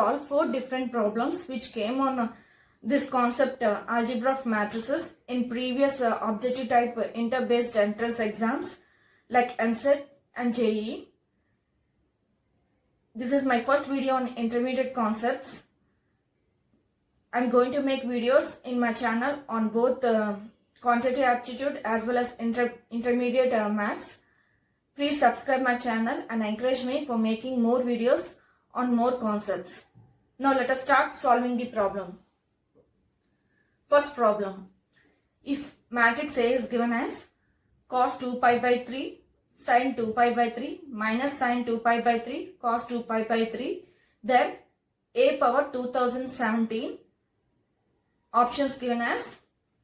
solve 4 different problems which came on this concept algebra of matrices in previous objective type inter-based entrance exams like MCET and JEE. This is my first video on intermediate concepts. I'm going to make videos in my channel on both quantitative aptitude as well as intermediate maths. Please subscribe my channel and encourage me for making more videos on more concepts. Now let us start solving the problem. First problem. If matrix A is given as cos 2 pi by 3, sin 2 pi by 3 minus sin 2 pi by 3 cos 2 pi by 3, then A power 2017, options given as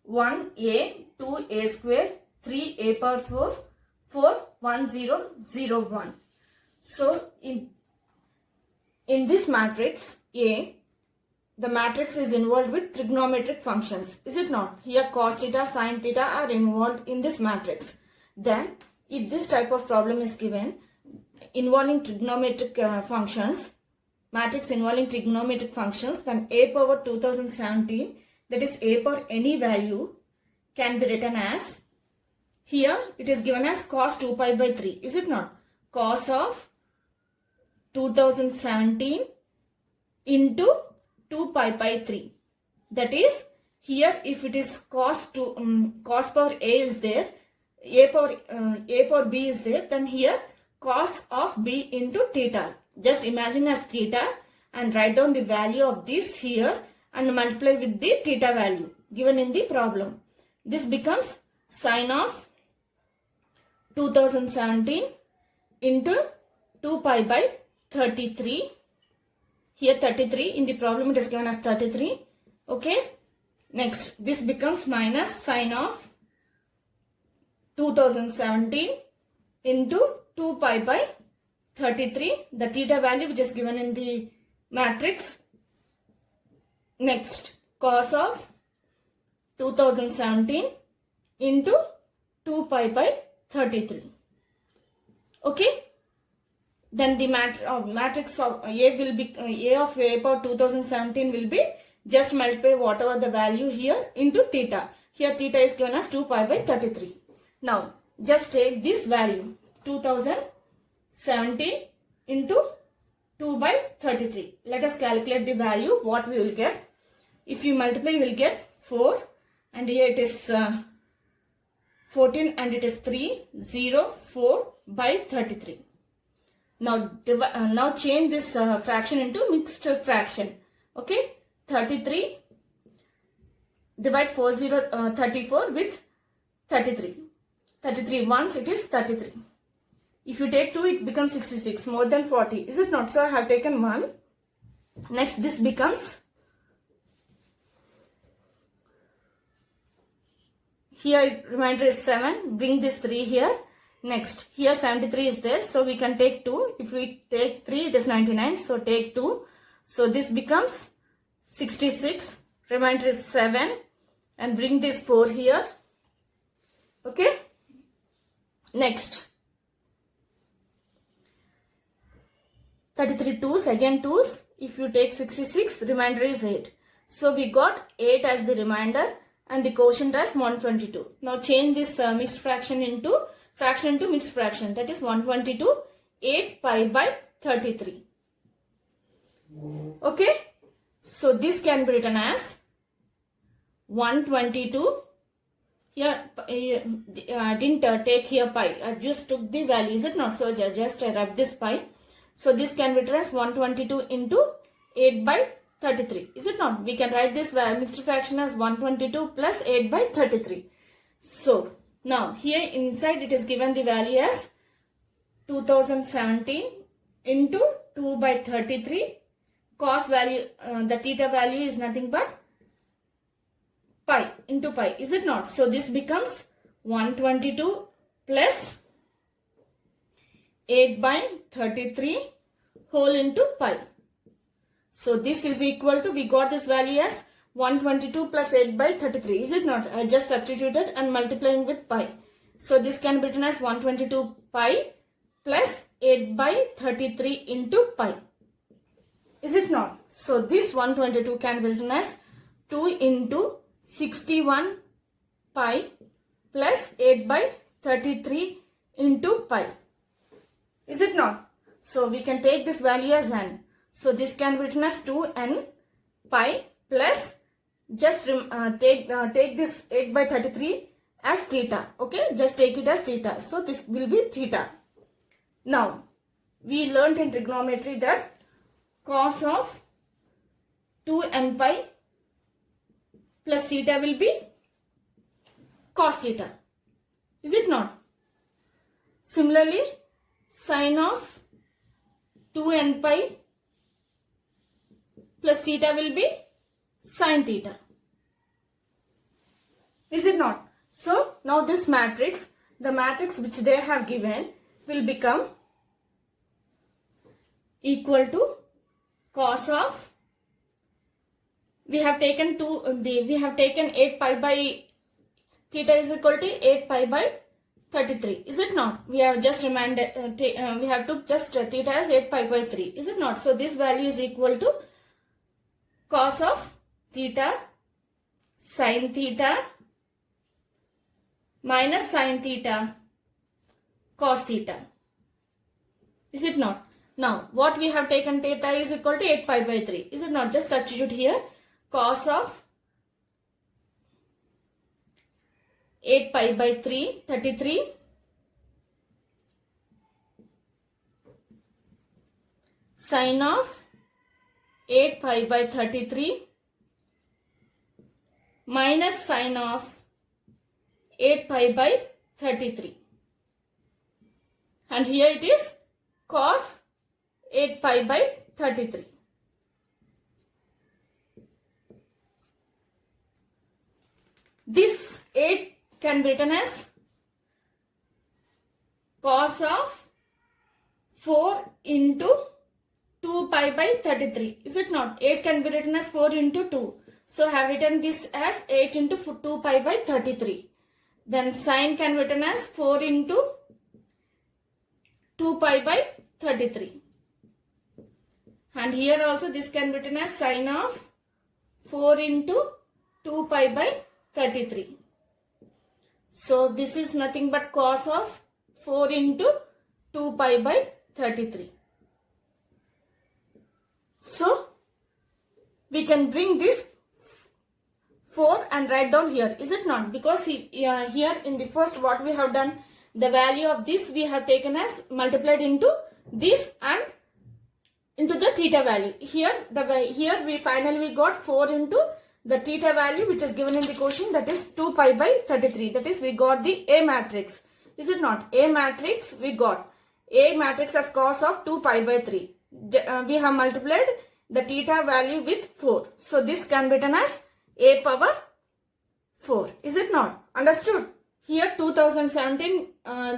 1A, 2A square, 3A power 4, 4, 1, 0, 0, 1. So in this matrix A, the matrix is involved with trigonometric functions, is it not? Here cos theta, sin theta are involved in this matrix. Then if this type of problem is given involving trigonometric functions, matrix involving trigonometric functions, then A power 2017, that is A power any value, can be written as, here it is given as cos 2 pi by 3, is it not? Cos of 2017 into 2 pi by 3. That is, here if it is cos power A is there, A power B is there, then here cos of B into theta. Just imagine as theta and write down the value of this here and multiply with the theta value given in the problem. This becomes sin of 2017 into 2 pi by 33. Here 33, in the problem it is given as 33. Okay. Next, this becomes minus sin of 2017 into 2 pi by 33, the theta value which is given in the matrix. Next, cos of 2017 into 2 pi by 33. Okay. Then the matrix of A will be A of A power 2017 will be just multiply whatever the value here into theta. Here theta is given as 2 pi by 33. Now just take this value 2017 into 2 by 33. Let us calculate the value what we will get. If you multiply you will get 4 and here it is 14 and it is 3, 0, 4 by 33. Now change this fraction into mixed fraction. Okay, 33 divide 34 with 33. 33 once it is 33. If you take 2 it becomes 66, more than 40, is it not? So I have taken 1. Next this becomes, here remainder is 7, bring this 3 here. Next, here 73 is there, so we can take 2. If we take 3, it is 99, so take 2. So this becomes 66, remainder is 7, and bring this 4 here. Okay. Next, 33 2s, again 2s. If you take 66, remainder is 8. So we got 8 as the remainder and the quotient as 122. Now change this mixed fraction into mixed fraction, that is 122, 8 pi by 33. Okay, so this can be written as 122. Here I didn't take here pi, I just took the value, is it not? So just I write this pi. So this can be written as 122 into 8 by 33, is it not? We can write this mixed fraction as 122 plus 8 by 33. So now here inside it is given the value as 2017 into 2 by 33. Cos value, the theta value is nothing but pi into pi, is it not? So this becomes 122 plus 8 by 33 whole into pi. So this is equal to, we got this value as 122 plus 8 by 33, is it not? I just substituted and multiplying with pi. So this can be written as 122 pi plus 8 by 33 into pi. Is it not? So this 122 can be written as 2 into 61 pi plus 8 by 33 into pi. Is it not? So we can take this value as n. So this can be written as 2n pi plus just take this 8 by 33 as theta. Okay, just take it as theta. So this will be theta. Now we learnt in trigonometry that cos of 2n pi plus theta will be cos theta. Is it not? Similarly, sin of 2n pi plus theta will be sin theta. Is it not? So now this matrix, the matrix which they have given will become equal to cos of, we have taken 8 pi by theta is equal to 8 pi by 33. Is it not? We have just remanded, we have took just theta as 8 pi by 3. Is it not? So this value is equal to cos of theta sin theta minus sin theta cos theta. Is it not? Now what we have taken, theta is equal to 8 pi by 3. Is it not? Just substitute here cos of 8 pi by 3, 33 sin of 8 pi by 33 minus sin of 8 pi by 33. And here it is cos 8 pi by 33. This 8 can be written as cos of 4 into 2 pi by 33. Is it not? 8 can be written as 4 into 2. So I have written this as 8 into 2 pi by 33. Then sin can be written as 4 into 2 pi by 33. And here also this can be written as sin of 4 into 2 pi by 33. So this is nothing but cos of 4 into 2 pi by 33. So we can bring this 4 and write down here. Is it not? Because here in the first what we have done, the value of this we have taken as multiplied into this and into the theta value. Here we finally got 4 into the theta value which is given in the question, that is 2 pi by 33. That is, we got the A matrix. Is it not? A matrix, we got A matrix as cos of 2 pi by 3. We have multiplied the theta value with 4. So this can be written as A power 4. Is it not? Understood? Here 2017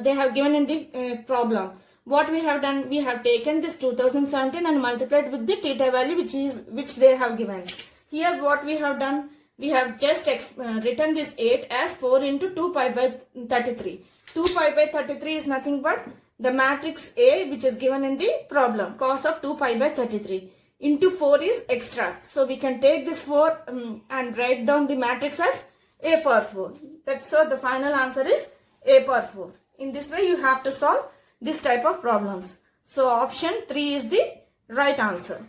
they have given in the problem. What we have done, we have taken this 2017 and multiplied with the theta value which they have given. Here what we have done, we have just written this 8 as 4 into 2 pi by 33. 2 pi by 33 is nothing but the matrix A which is given in the problem, cos of 2 pi by 33. Into 4 is extra. So we can take this 4 and write down the matrix as A power 4. So the final answer is A power 4. In this way you have to solve this type of problems. So option 3 is the right answer.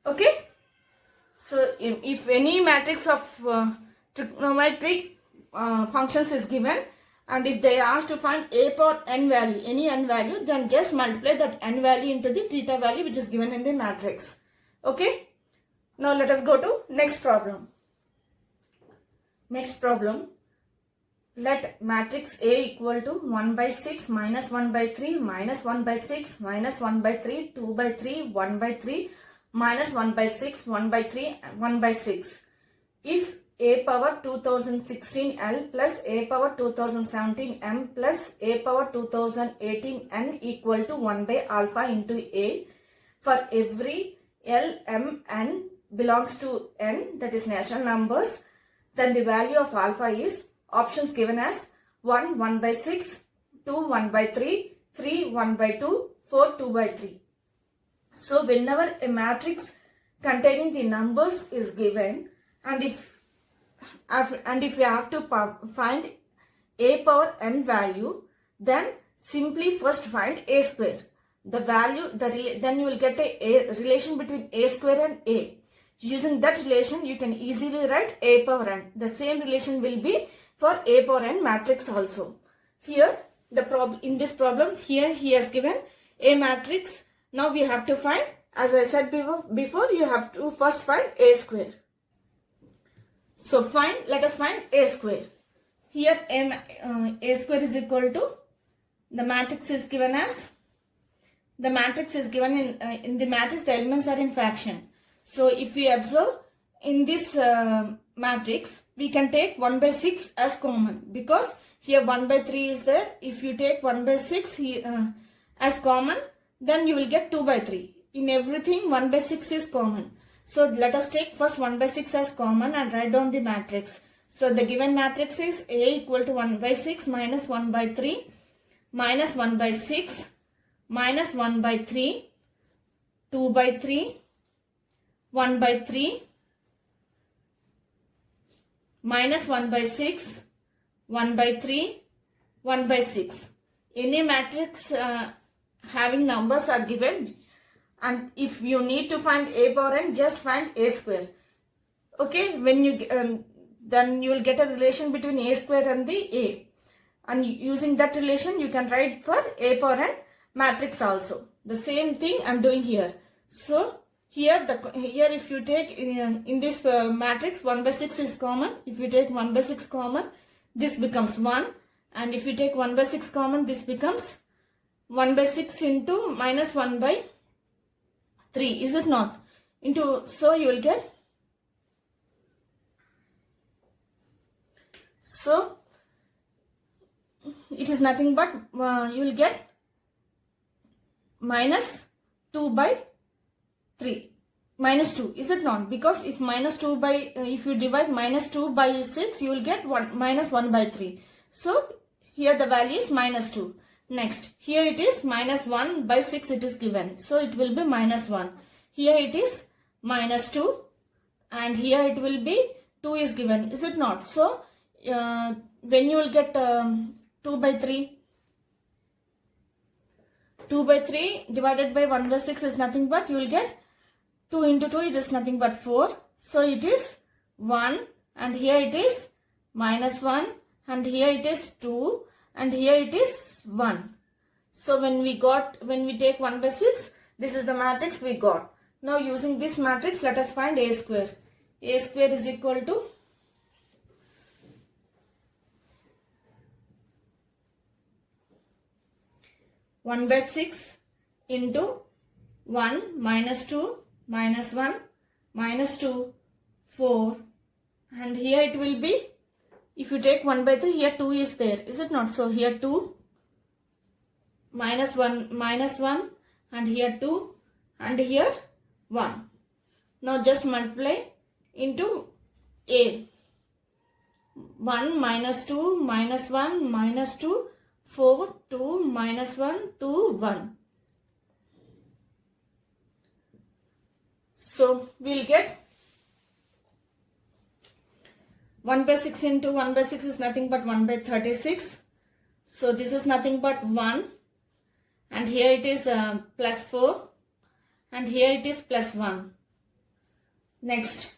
Okay. So if any matrix of trigonometric functions is given and if they ask to find A power n value, any n value, then just multiply that n value into the theta value which is given in the matrix. Okay. Now let us go to next problem. Next problem. Let matrix A equal to 1 by 6 minus 1 by 3 minus 1 by 6 minus 1 by 3 2 by 3 1 by 3 minus 1 by 6 1 by 3 1 by 6. If A power 2016 L plus A power 2017 M plus A power 2018 N equal to 1 by alpha into A, for every L, M, N belongs to N, that is natural numbers, then the value of alpha is options given as 1 1 by 6, 2 1 by 3, 3 1 by 2, 4 2 by 3. So whenever a matrix containing the numbers is given, and if you have to find a power n value, then simply first find a square. The value, then you will get a relation between a square and a. Using that relation, you can easily write a power n. The same relation will be for a power n matrix also. Here, in this problem, here he has given a matrix. Now we have to find, as I said before, you have to first find a square. So let us find a square. Here a square is equal to, the matrix is given as, in the matrix the elements are in fraction. So if we observe in this matrix, we can take 1 by 6 as common, because here 1 by 3 is there. If you take 1 by 6 as common, then you will get 2 by 3. In everything 1 by 6 is common. So let us take first 1 by 6 as common and write down the matrix. So the given matrix is A equal to 1 by 6 minus 1 by 3 minus 1 by 6 minus 1 by 3, 2 by 3, 1 by 3, minus 1 by 6, 1 by 3, 1 by 6. Any matrix having numbers are given, and if you need to find a power n, just find a square. Okay, when you then you will get a relation between a square and the a, and using that relation you can write for a power n matrix also. The same thing I am doing here. So here if you take in this matrix 1 by 6 is common. If you take 1 by 6 common, this becomes 1, and if you take 1 by 6 common, this becomes 1 by 6 into minus 1 by 3, is it not? So you will get, so it is nothing but you will get minus 2 by 3, minus 2, is it not? Because if if you divide minus 2 by 6, you will get minus 1 by 3. So here the value is minus 2. Next, here it is minus 1 by 6 it is given. So it will be minus 1. Here it is minus 2, and here it will be 2 is given, is it not? So when you will get 2 by 3, 2 by 3 divided by 1 by 6 is nothing but, you will get 2 into 2 is just nothing but 4. So it is 1, and here it is minus 1, and here it is 2, and here it is 1. So when we take 1 by 6, this is the matrix we got. Now using this matrix, let us find a square. A square is equal to, (1 by 6) into 1 minus 2 minus 1 minus 2, 4, and here it will be, if you take 1 by 3, here 2 is there, is it not? So here 2 minus 1, and here 2, and here 1. Now just multiply into a. 1 minus 2 minus 1 minus 2, 4, 2 minus 1, 2, 1. So we will get 1 by 6 into 1 by 6 is nothing but 1 by 36. So this is nothing but 1, and here it is plus 4, and here it is plus 1. Next,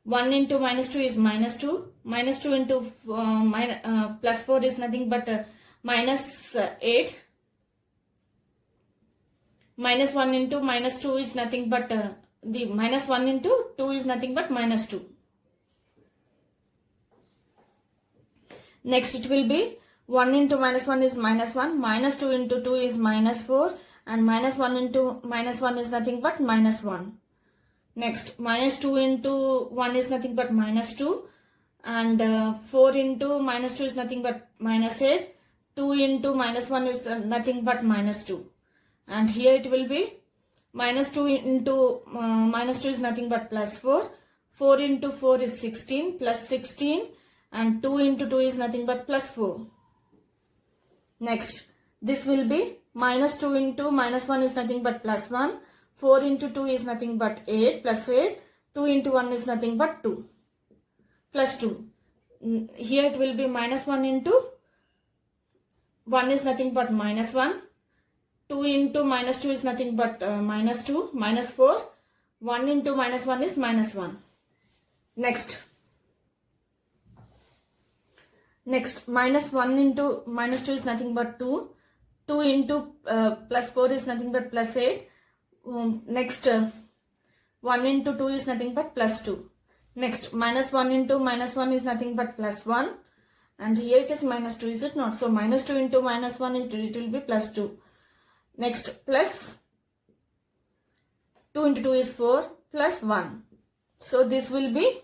1 into minus 2 is minus 2. Minus 2 into plus 4 is nothing but minus 8. Minus 1 into minus 2 is nothing but, the minus 1 into 2 is nothing but minus 2. Next it will be 1 into minus 1 is minus 1, minus 2 into 2 is minus 4, and minus 1 into minus 1 is nothing but minus 1. Next, minus 2 into 1 is nothing but minus 2, and 4 into minus 2 is nothing but minus 8, 2 into minus 1 is nothing but minus 2. And here it will be minus 2 into minus 2 is nothing but plus 4, 4 into 4 is 16, plus 16, and 2 into 2 is nothing but plus 4. Next, this will be minus 2 into minus 1 is nothing but plus 1. 4 into 2 is nothing but 8 plus 8. 2 into 1 is nothing but 2 plus 2. Here it will be minus 1 into 1 is nothing but minus 1. 2 into minus 2 is nothing but minus 2. Minus 4. 1 into minus 1 is minus 1. Next, minus 1 into minus 2 is nothing but 2. 2 into plus 4 is nothing but plus 8. Next, 1 into 2 is nothing but plus 2. Next, minus 1 into minus 1 is nothing but plus 1. And here it is minus 2, is it not? So, minus 2 into minus 1 is, it will be plus 2. Next, plus 2 into 2 is 4 plus 1. So, this will be,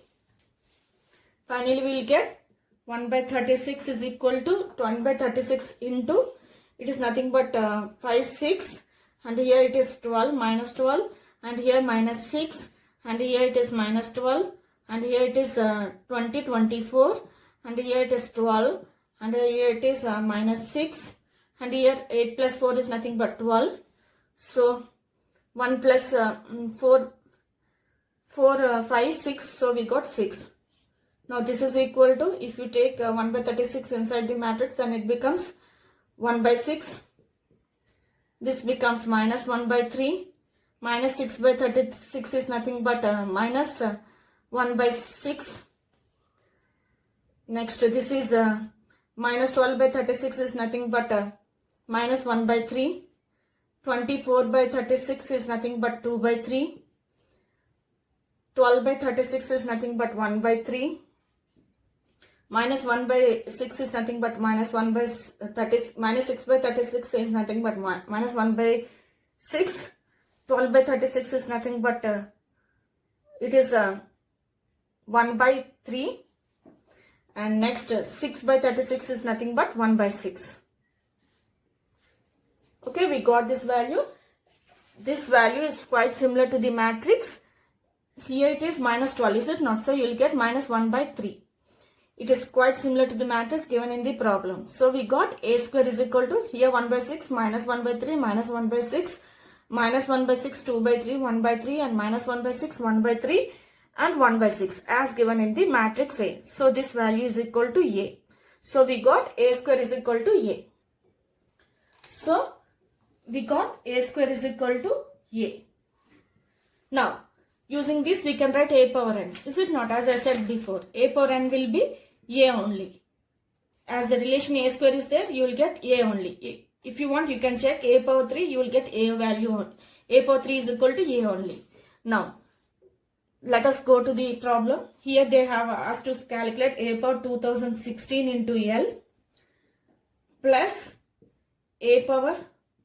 finally we will get 1 by 36 is equal to 1 by 36 into, it is nothing but 5, 6. And here it is 12, minus 12. And here minus 6. And here it is minus 12. And here it is 20, 24. And here it is 12. And here it is minus 6. And here 8 plus 4 is nothing but 12. So 1 plus 4, 5, 6. So we got 6. Now this is equal to, if you take 1 by 36 inside the matrix, then it becomes 1 by 6. This becomes minus 1 by 3. Minus 6 by 36 is nothing but minus 1 by 6. Next, this is minus 12 by 36 is nothing but minus 1 by 3. 24 by 36 is nothing but 2 by 3. 12 by 36 is nothing but 1 by 3. Minus 1 by 6 is nothing but minus 1 by 30, minus 6 by 36 is nothing but minus 1 by 6. 12 by 36 is nothing but it is 1 by 3. And next 6 by 36 is nothing but 1 by 6. Okay, we got this value. This value is quite similar to the matrix. Here it is minus 12, is it not? So you will get minus 1 by 3. It is quite similar to the matrix given in the problem. So we got a square is equal to, here 1 by 6, minus 1 by 3, minus 1 by 6, minus 1 by 6, 2 by 3, 1 by 3, and minus 1 by 6, 1 by 3, and 1 by 6 as given in the matrix A. So this value is equal to A. So we got a square is equal to A. So we got a square is equal to A. Now, using this we can write a power n. Is it not? As I said before, a power n will be a only. As the relation a square is there, you will get a only. If you want, you can check a power 3, you will get a value. A power 3 is equal to a only. Now, let us go to the problem. Here they have asked to calculate a power 2016 into L plus a power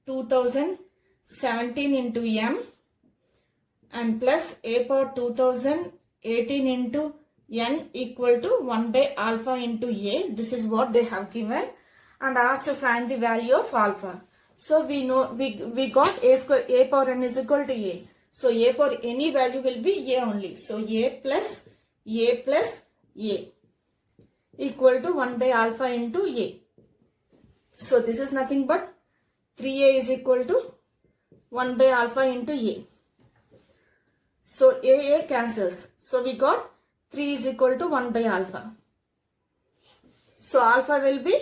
2017 into M and plus a power 2018 into N equal to 1 by alpha into A. This is what they have given and asked to find the value of alpha. So we know we got a square, a power n is equal to A. So a power any value will be A only. So A plus A equal to 1 by alpha into A. So this is nothing but 3A is equal to 1 by alpha into A. So A cancels. So we got 3 is equal to 1 by alpha. So alpha will be,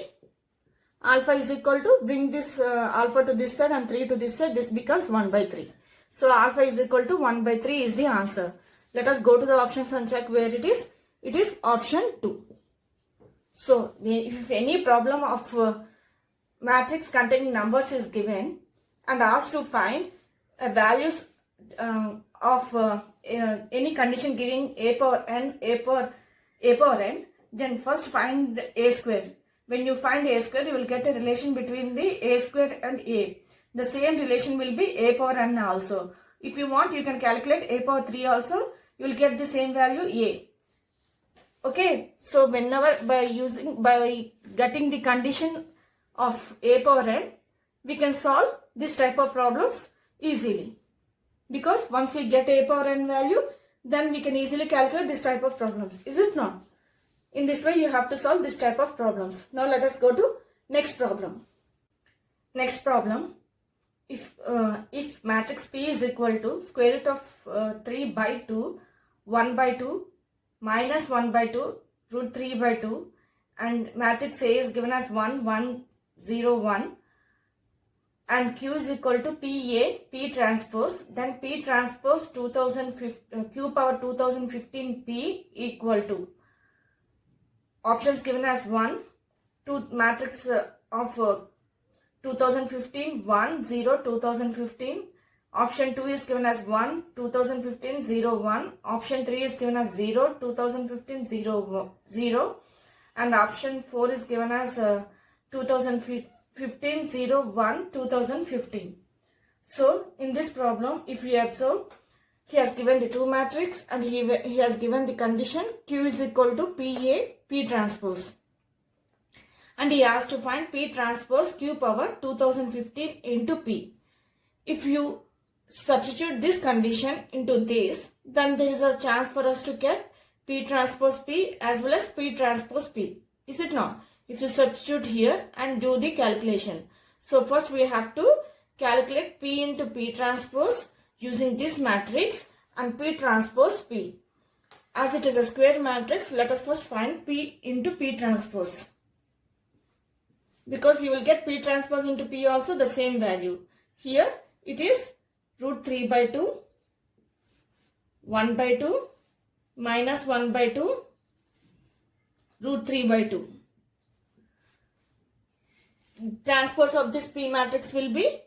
alpha is equal to, bring this alpha to this side and 3 to this side, this becomes 1 by 3. So alpha is equal to 1 by 3 is the answer. Let us go to the options and check where it is. It is option 2. So if any problem of matrix containing numbers is given and asked to find values of any condition giving a power n, then first find the a square. When you find a square, you will get a relation between the a square and a. The same relation will be a power n also. If you want, you can calculate a power 3 also. You will get the same value a. Okay. So whenever by getting the condition of a power n, we can solve this type of problems easily. Because once we get a power n value, then we can easily calculate this type of problems. Is it not? In this way, you have to solve this type of problems. Now let us go to next problem. Next problem. if matrix P is equal to square root of 3 by 2, 1 by 2, minus 1 by 2, root 3 by 2, and matrix A is given as 1, 1, 0, 1, and Q is equal to PA, P transpose, then P transpose Q power 2015 P equal to, options given as 1, matrix of 2015, 1, 0, 2015. Option 2 is given as 1, 2015, 0, 1. Option 3 is given as 0, 2015, 0, 0. And option 4 is given as 2015, 0, 1, 2015. So, in this problem, if we observe, he has given the two matrix and he has given the condition Q is equal to PA, P transpose. And he has to find P transpose Q power 2015 into P. If you substitute this condition into this, then there is a chance for us to get P transpose P as well as P transpose P. Is it not? If you substitute here and do the calculation. So first we have to calculate P into P transpose using this matrix and P transpose P. As it is a square matrix, let us first find P into P transpose. Because you will get P transpose into P also the same value. Here it is root 3 by 2, 1 by 2, minus 1 by 2, root 3 by 2. Transpose of this P matrix will be,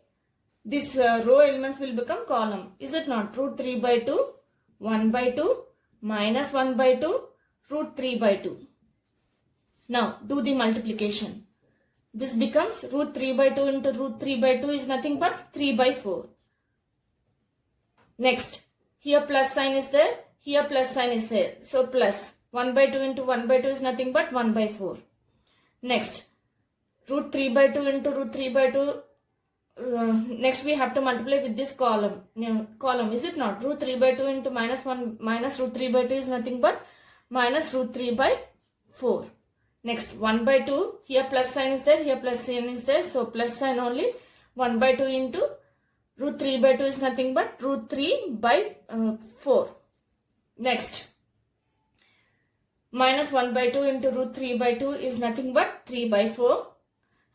this row elements will become column. Is it not? Root 3 by 2, 1 by 2, minus 1 by 2, root 3 by 2. Now do the multiplication. This becomes root 3 by 2 into root 3 by 2 is nothing but 3 by 4. Next, here plus sign is there, here plus sign is there. So plus 1 by 2 into 1 by 2 is nothing but 1 by 4. Next, root 3 by 2 into root 3 by 2. Next we have to multiply with this column. Is it not? Root 3 by 2 into minus 1 minus root 3 by 2 is nothing but minus root 3 by 4. Next 1 by 2, here plus sign is there, here plus sign is there. So plus sign only. 1 by 2 into root 3 by 2 is nothing but root 3 by 4. Next, minus 1 by 2 into root 3 by 2 is nothing but 3 by 4.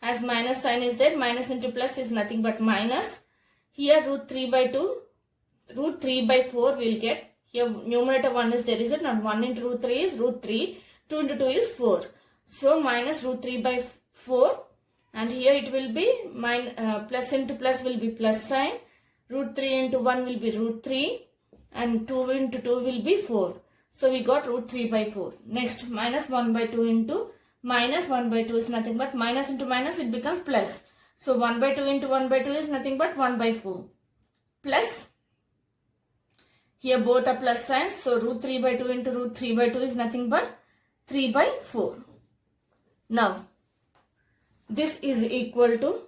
As minus sign is there, minus into plus is nothing but minus. Here root 3 by 2, root 3 by 4 will get. Here numerator 1 is there, is it not? 1 into root 3 is root 3, 2 into 2 is 4. So minus root 3 by 4, and here it will be plus into plus will be plus sign. Root 3 into 1 will be root 3 and 2 into 2 will be 4. So we got root 3 by 4. Next minus 1 by 2 into minus 1 by 2 is nothing but minus into minus it becomes plus. So 1 by 2 into 1 by 2 is nothing but 1 by 4. Plus, here both are plus signs. So root 3 by 2 into root 3 by 2 is nothing but 3 by 4. Now, this is equal to,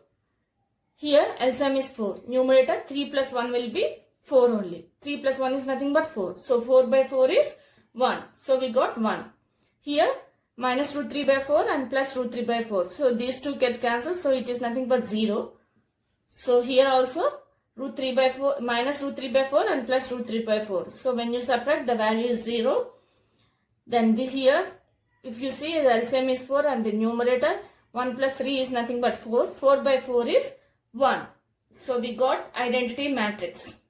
here LCM is 4. Numerator 3 plus 1 will be 4 only. 3 plus 1 is nothing but 4. So 4 by 4 is 1. So we got 1. Here minus root 3 by 4 and plus root 3 by 4. So these two get cancelled. So it is nothing but 0. So here also root 3 by 4 minus root 3 by 4 and plus root 3 by 4. So when you subtract, the value is 0. Then here if you see the LCM is 4 and the numerator 1 plus 3 is nothing but 4. 4 by 4 is 1. So we got identity matrix.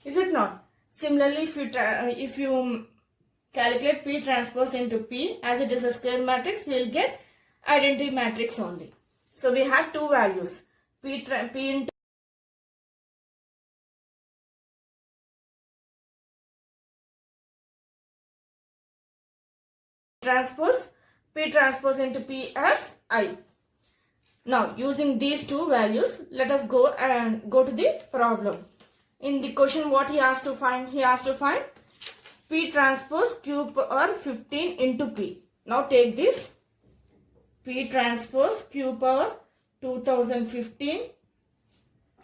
Is it not? Similarly, if you calculate P transpose into P as it is a square matrix, we will get identity matrix only. So we have two values. P into transpose, P transpose into P as I. Now using these two values, let us go to the problem. In the question, what he has to find? He has to find P transpose Q power 15 into P. Now take this P transpose Q power 2015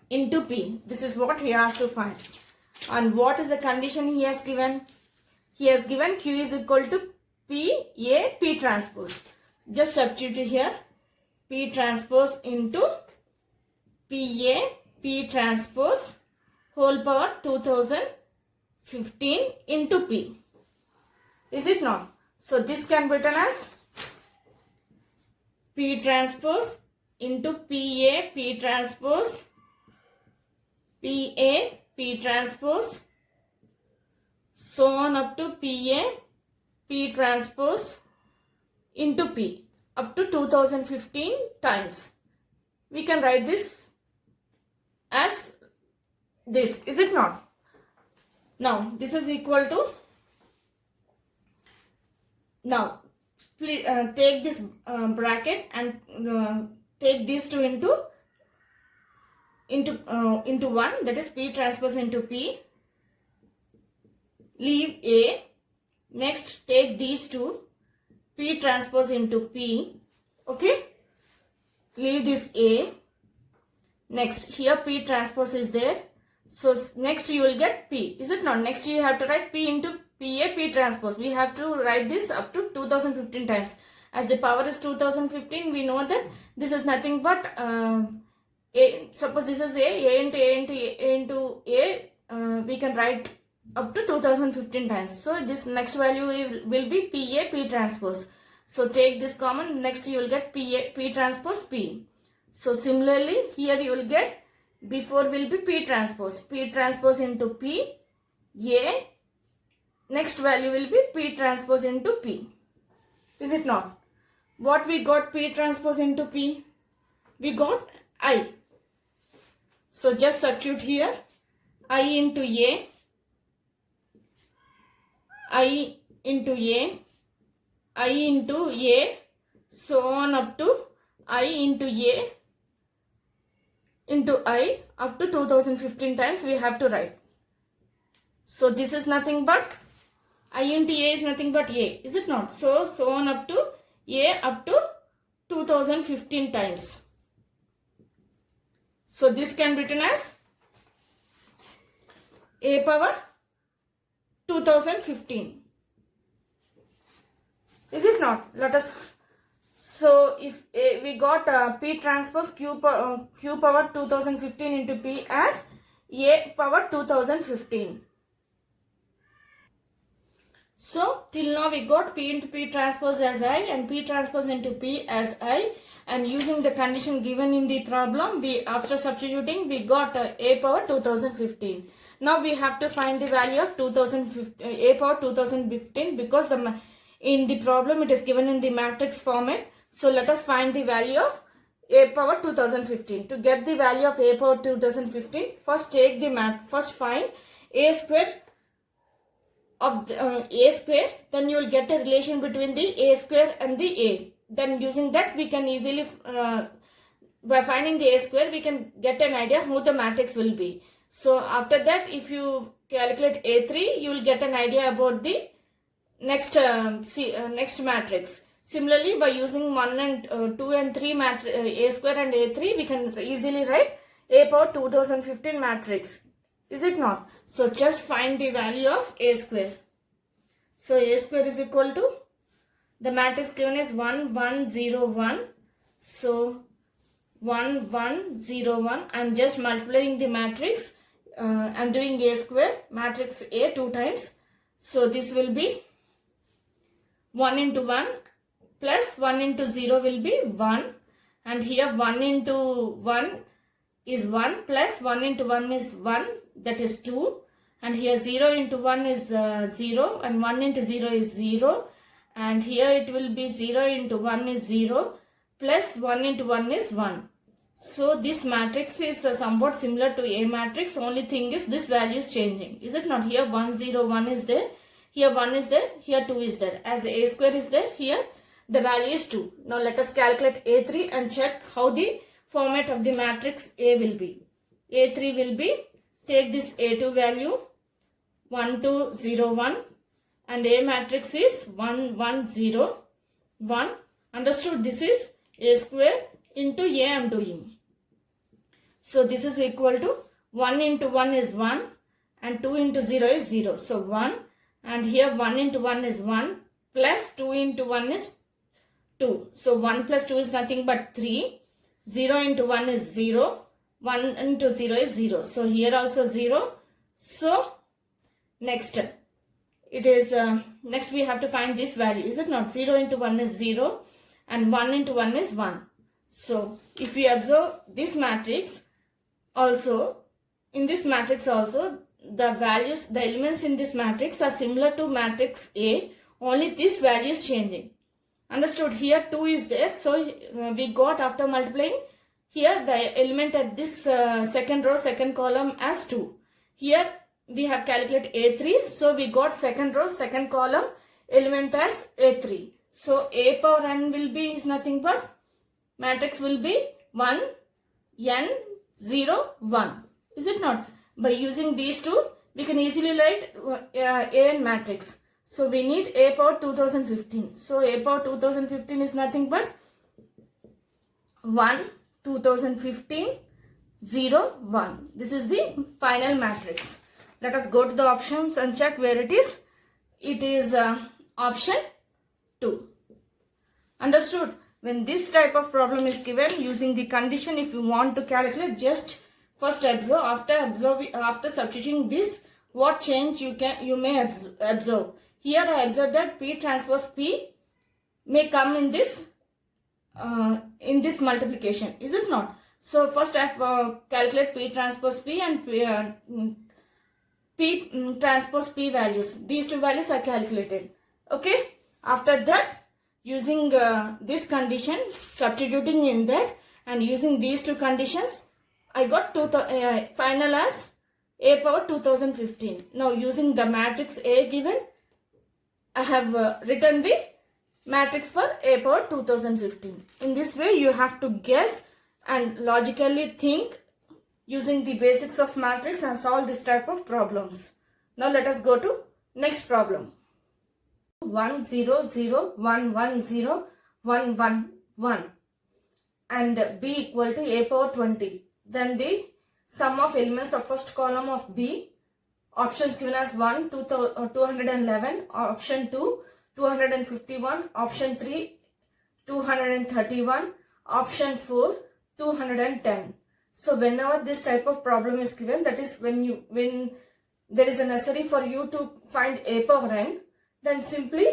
into P. This is what he has to find. And what is the condition he has given? He has given Q is equal to P transpose. Just substitute here. P transpose into PA P transpose whole power 2015 into P. Is it not? So this can be written as P transpose into PA P transpose, PA P transpose, so on up to PA P transpose into P up to 2015 times. We can write this as this, is it not? Now this is equal to, now please take this bracket and take these two into 1, that is P transpose into P. Leave A. Next take these two, P transpose into P. Okay, leave this A. Next here P transpose is there, so next you will get P, is it not? Next you have to write P into PA P transpose. We have to write this up to 2015 times. As the power is 2015, we know that this is nothing but A. Suppose this is A into A into A into A, we can write up to 2015 times. So this next value will be PA P transpose. So take this common, next you will get PA P transpose P. So similarly here you will get, before will be P transpose into P, A. Next value will be P transpose into P. Is it not? What we got P transpose into P? We got I. So just substitute here I into A, I into A, I into A, so on up to I into A into I up to 2015 times we have to write. So this is nothing but I into A is nothing but A, is it not? So on up to A up to 2015 times. So this can be written as A power 2015. Is it not? Let us, so if we got P transpose Q power 2015 into P as A power 2015. So till now we got P into P transpose as I and P transpose into P as I, and using the condition given in the problem, we after substituting we got A power 2015. Now we have to find the value of A power 2015 because in the problem it is given in the matrix format. So let us find the value of A power 2015. To get the value of A power 2015, first take the first find A square of A square, then you will get a relation between the A square and the A. Then using that we can easily, by finding the A square, we can get an idea who the matrix will be. So after that, if you calculate A3, you will get an idea about the next next matrix. Similarly, by using 1 and 2 and 3 A square and A3, we can easily write A power 2015 matrix. Is it not? So just find the value of A square. So A square is equal to, the matrix given is 1 1 0 1. So 1 1 0 1. I am just multiplying the matrix. I am doing A square matrix A 2 times. So this will be 1 into 1 plus 1 into 0 will be 1, and here 1 into 1 is 1 plus 1 into 1 is 1, that is 2, and here 0 into 1 is 0 and 1 into 0 is 0, and here it will be 0 into 1 is 0 plus 1 into 1 is 1. So this matrix is somewhat similar to A matrix, only thing is this value is changing. Is it not? Here 1 0 1 is there, here 1 is there, here 2 is there. As A square is there, here the value is 2. Now let us calculate A3 and check how the format of the matrix A will be. A3 will be, take this A2 value 1 2 0 1 and A matrix is 1 1 0 1. Understood? This is A square into A I am doing. So this is equal to 1 into 1 is 1 and 2 into 0 is 0. So 1, and here 1 into 1 is 1 plus 2 into 1 is 2. So 1 plus 2 is nothing but 3. 0 into 1 is 0 1 into 0 is 0. So here also 0. So next it is next we have to find this value. Is it not? 0 into 1 is 0 and 1 into 1 is 1. So if we observe this matrix also, in this matrix also, the values, the elements in this matrix are similar to matrix A, only this value is changing. Understood? Here 2 is there, so we got, after multiplying, here the element at this second row, second column as 2. Here we have calculated A3, so we got second row, second column element as A3. So A power n will be is nothing but, matrix will be 1, n, 0, 1. Is it not? By using these two, we can easily write A n matrix. So we need A power 2015. So A power 2015 is nothing but 1, 2015, 0, 1. This is the final matrix. Let us go to the options and check where it is. It is option 2. Understood? When this type of problem is given, using the condition, if you want to calculate, just first observe. After substituting this, what change you may observe. Here I observed that P transpose P may come in this multiplication. Is it not? So first I calculate P transpose P and P transpose P values. These two values are calculated. Okay. After that, using this condition, substituting in that and using these two conditions, I got final as A power 2015. Now using the matrix A given, I have written the matrix for A power 2015. In this way, you have to guess and logically think using the basics of matrix and solve this type of problems. Now let us go to next problem. 1 0 0 1 1 0 1 1 1 and B equal to A power 20. Then the sum of elements of first column of B, options given as 1 211, option 2 251, option 3 231, option 4 210. So whenever this type of problem is given, that is when there is a necessary for you to find A power n, then simply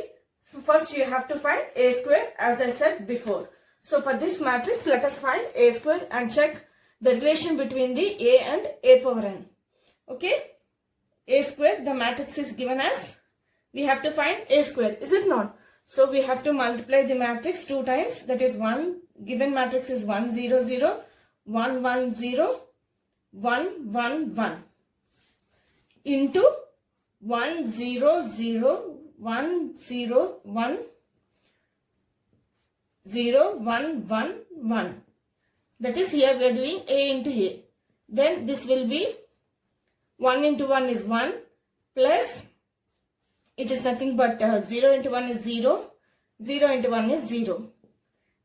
first you have to find A square, as I said before. So for this matrix, let us find A square and check the relation between the A and A power n. Okay. A square, the matrix is given as, we have to find A square, is it not? So we have to multiply the matrix 2 times, that is 1, given matrix is 1 0 0, 1 1 0, 1 1 1 into 1 0 0, 1 0 1, 0 1 1 1. That is, here we are doing A into A. Then this will be 1 into 1 is 1 plus, it is nothing but 0 into 1 is 0, 0 into 1 is 0.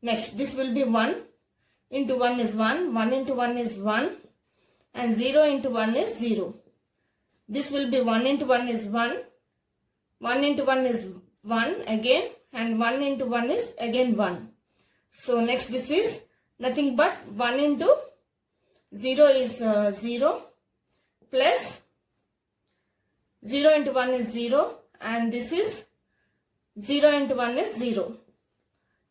Next, this will be 1 into 1 is 1, 1 into 1 is 1 and 0 into 1 is 0. This will be 1 into 1 is 1, 1 into 1 is 1 again and 1 into 1 is again 1. So next this is nothing but 1 into 0 is 0 plus 0 into 1 is 0 and this is 0 into 1 is 0.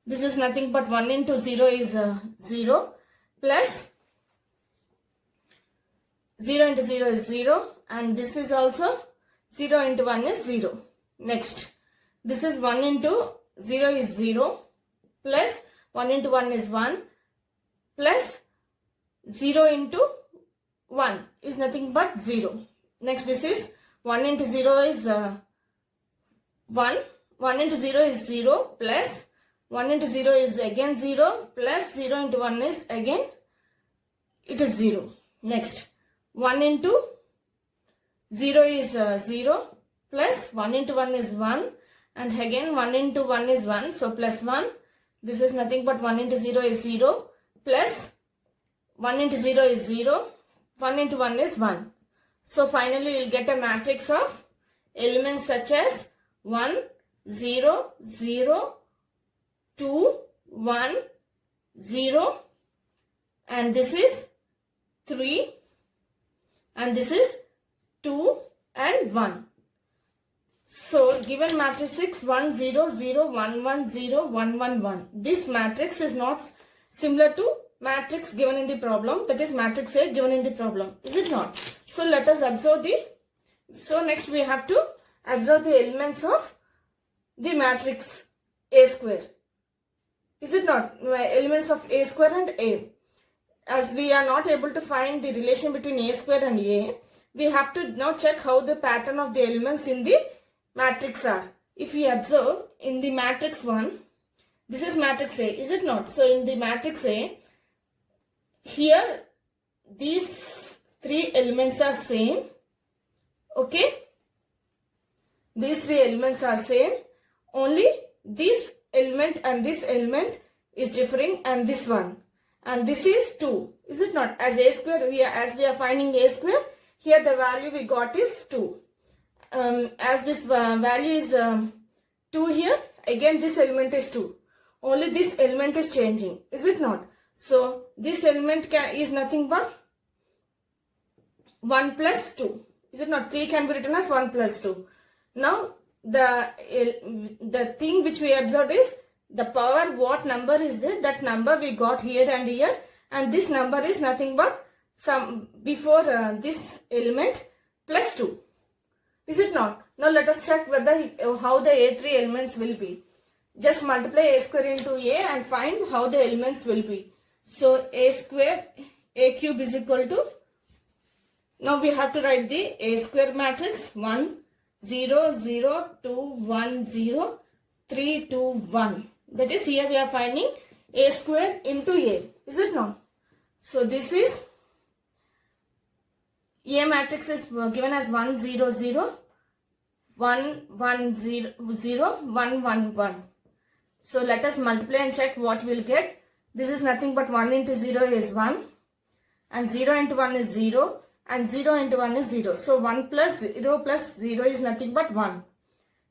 This is nothing but 1 into 0 is 0 plus 0 into 0 is 0 and this is also 0 into 1 is 0. Next, this is 1 into 0 is 0 plus 1 into 1 is 1 plus 0 into 1 is nothing but 0. Next, this is 1 into 0 is 1. 1 into 0 is 0 plus 1 into 0 is again 0 plus 0 into 1 is again, it is 0. Next, 1 into 0 is 0 plus 1 into 1 is 1 and again 1 into 1 is 1. So plus 1, this is nothing but 1 into 0 is 0 plus 1 into 0 is 0, 1 into 1 is 1. So finally you will get a matrix of elements such as 1, 0, 0, 2, 1, 0 and this is 3, and this is 2 and 1. So given matrix 6, 1, 0, 0, 1, 1, 0, 1, 1, 1. This matrix is not similar to matrix given in the problem, that is matrix A given in the problem, is it not? So let us observe next we have to observe the elements of the matrix A square, is it not? Elements of A square and A. As we are not able to find the relation between A square and A, we have to now check how the pattern of the elements in the matrix are. If we observe in the matrix 1, this is matrix A, is it not? So in the matrix A, here these 3 elements are same, okay? These 3 elements are same, only this element and this element is differing, and this one. And this is 2, is it not? As A square, as we are finding A square, here the value we got is 2. As this value is 2 here, again this element is 2. Only this element is changing, is it not? So this element is nothing but 1 plus 2. Is it not? 3 can be written as 1 plus 2. Now the thing which we observed is the power, what number is there, that number we got here and here, and this number is nothing but some before this element plus 2. Is it not? Now let us check whether how the A3 elements will be. Just multiply A square into A and find how the elements will be. So A square, A cube is equal to, now we have to write the A square matrix 1, 0, 0, 2, 1, 0, 3, 2, 1. That is, here we are finding A square into A. Is it not? So this is, A matrix is given as 1, 0, 0, 1, 1, 0, 0, 1, 1, 1. So let us multiply and check what we will get. This is nothing but 1 into 0 is 1, and 0 into 1 is 0, and 0 into 1 is 0. So 1 plus 0 is nothing but 1.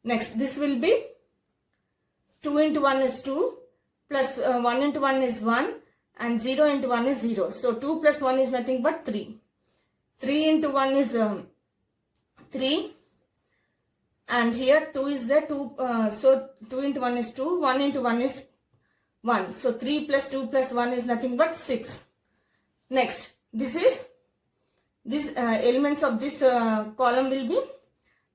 Next, this will be 2 into 1 is 2, plus 1 into 1 is 1, and 0 into 1 is 0. So 2 plus 1 is nothing but 3. 3 into 1 is 3, and here 2 is there, so 2 into 1 is 2, 1 into 1 is 1. So 3 plus 2 plus 1 is nothing but 6. Next, this elements of this column will be,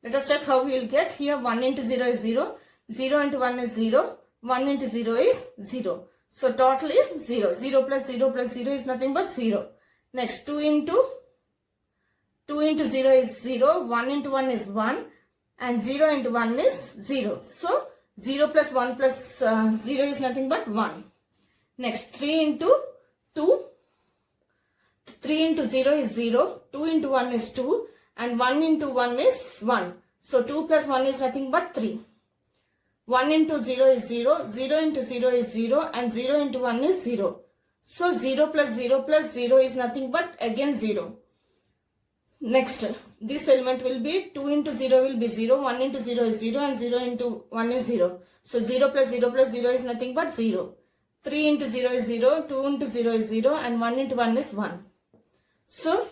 let us check how we will get. Here 1 into 0 is 0, 0 into 1 is 0, 1 into 0 is 0. So total is 0. 0 plus 0 plus 0 is nothing but 0. Next, 2 into 0 is 0, 1 into 1 is 1, and 0 into 1 is 0. So 0 plus 1 plus 0 is nothing but 1. Next, 3 into 2. 3 into 0 is 0, 2 into 1 is 2, and 1 into 1 is 1. So 2 plus 1 is nothing but 3. 1 into 0 is 0, 0 into 0 is 0, and 0 into 1 is 0. So 0 plus 0 plus 0 is nothing but again 0. Next, this element will be 2 into 0 will be 0, 1 into 0 is 0, and 0 into 1 is 0. So 0 plus 0 is nothing but 0. 3 into 0 is 0, 2 into 0 is 0, and 1 into 1 is 1. So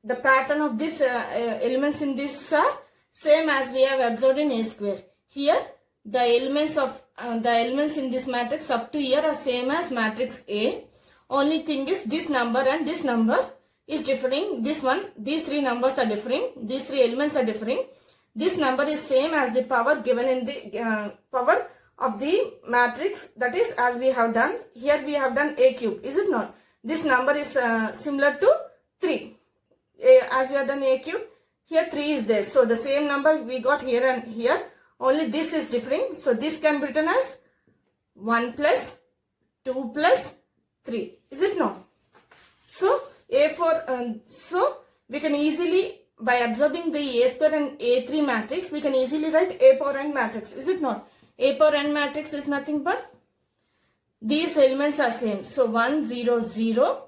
the pattern of these elements in this are same as we have observed in A square. Here the elements in this matrix up to here are same as matrix A. Only thing is this number and this number is differing. These 3 numbers are differing. These 3 elements are differing. This number is same as the power given in the power of the matrix. That is, as we have done here, we have done A cube. Is it not? This number is similar to 3. As we have done A cube, here 3 is there. So the same number we got here and here. Only this is differing. So this can be written as 1 plus 2 plus 3. Is it not? So so we can easily, by observing the A square and A3 matrix, we can easily write A power n matrix. Is it not? A power n matrix is nothing but these elements are same. So 1, 0, 0,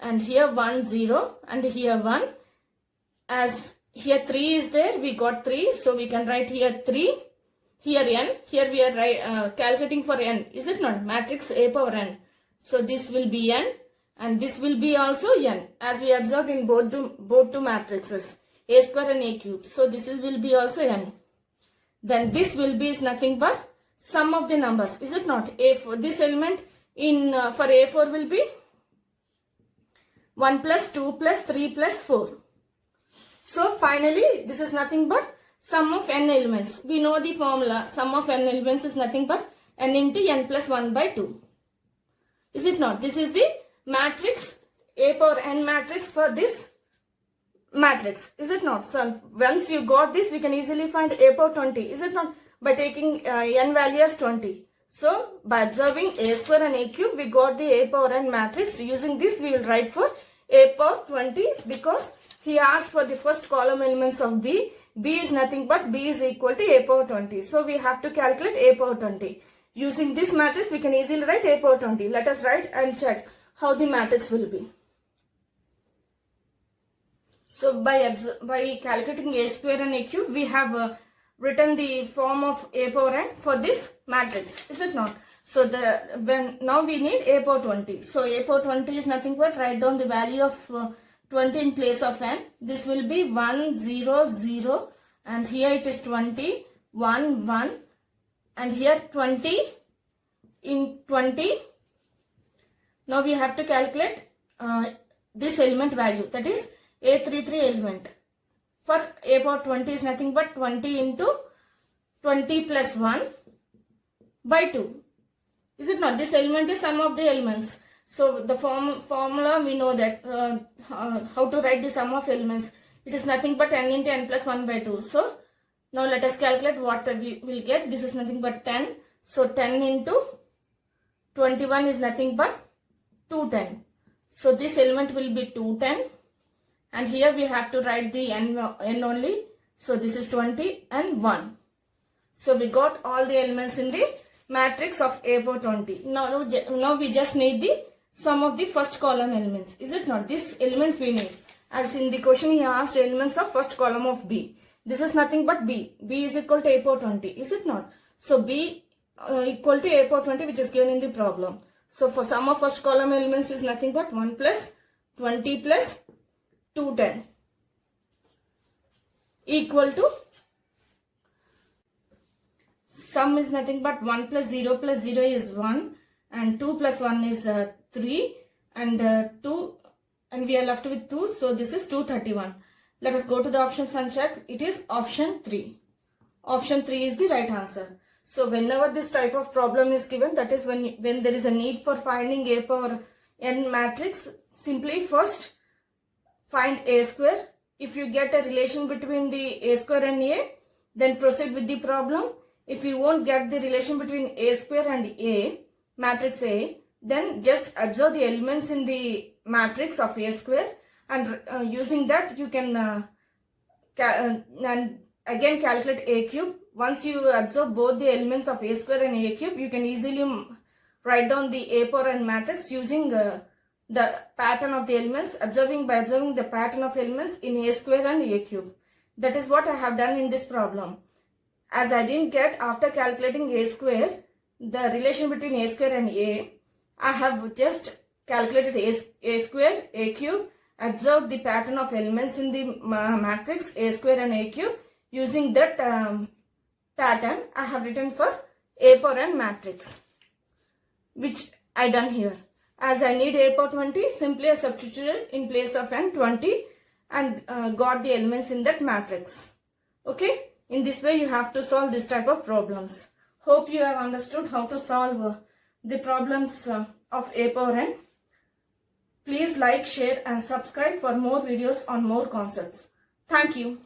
and here 1, 0, and here 1. As here 3 is there, we got 3. So we can write here 3, here n. Here we are calculating for n. Is it not? Matrix A power n. So this will be n. and this will be also n, as we observed in both two matrices, a square and a cube. So this will be also n. Then this will be is nothing but sum of the numbers, is it not? A4, this element in for A4 will be 1 plus 2 plus 3 plus 4. So finally this is nothing but sum of n elements. We know the formula, sum of n elements is nothing but n into n plus 1 by 2. Is it not? This is the matrix, A power n matrix for this matrix. Is it not? So once you got this, we can easily find A power 20. Is it not? By taking n value as 20. So by observing a square and a cube, we got the A power n matrix. Using this, we will write for A power 20 because he asked for the first column elements of B. B is nothing but B is equal to A power 20. So we have to calculate A power 20. Using this matrix, we can easily write A power 20. Let us write and check how the matrix will be. So by calculating a square and a cube, we have written the form of A power n for this matrix. Is it not? So now we need A power 20. So A power 20 is nothing but write down the value of 20 in place of n. This will be 1, 0, 0, and here it is 20, 1, 1, and here 20 in 20. Now we have to calculate this element value, that is A33 element. For A power 20 is nothing but 20 into 20 plus 1 by 2. Is it not? This element is sum of the elements. So the formula we know that how to write the sum of elements. It is nothing but n into n plus 1 by 2. So now let us calculate what we will get. This is nothing but 10. So 10 into 21 is nothing but 210. So this element will be 210. And here we have to write the n only. So this is 20 and 1. So we got all the elements in the matrix of A power 20. Now we just need the sum of the first column elements. Is it not? These elements we need. As in the question he asked elements of first column of B. This is nothing but B. B is equal to A power 20. Is it not? So B equal to A power 20, which is given in the problem. So for sum of first column elements is nothing but 1 plus 20 plus 210 equal to sum is nothing but 1 plus 0 is 1 and 2 plus 1 is 3 and 2 and we are left with 2. So this is 231. Let us go to the options and check. It is option 3. Option 3 is the right answer. So whenever this type of problem is given, that is when there is a need for finding A power n matrix, simply first find A square. If you get a relation between the A square and A, then proceed with the problem. If you won't get the relation between A square and A, matrix A, then just observe the elements in the matrix of A square and using that you can and again calculate A cube. Once you observe both the elements of A square and A cube, you can easily write down the A power n matrix using the pattern of the elements, by observing the pattern of elements in A square and A cube. That is what I have done in this problem. As I didn't get after calculating A square, the relation between A square and A, I have just calculated A square, A cube, observed the pattern of elements in the matrix A square and A cube. Using that pattern, I have written for A power n matrix, which I done here. As I need A power 20, simply I substituted in place of n 20 and got the elements in that matrix. Okay? In this way, you have to solve this type of problems. Hope you have understood how to solve the problems of A power n. Please like, share and subscribe for more videos on more concepts. Thank you.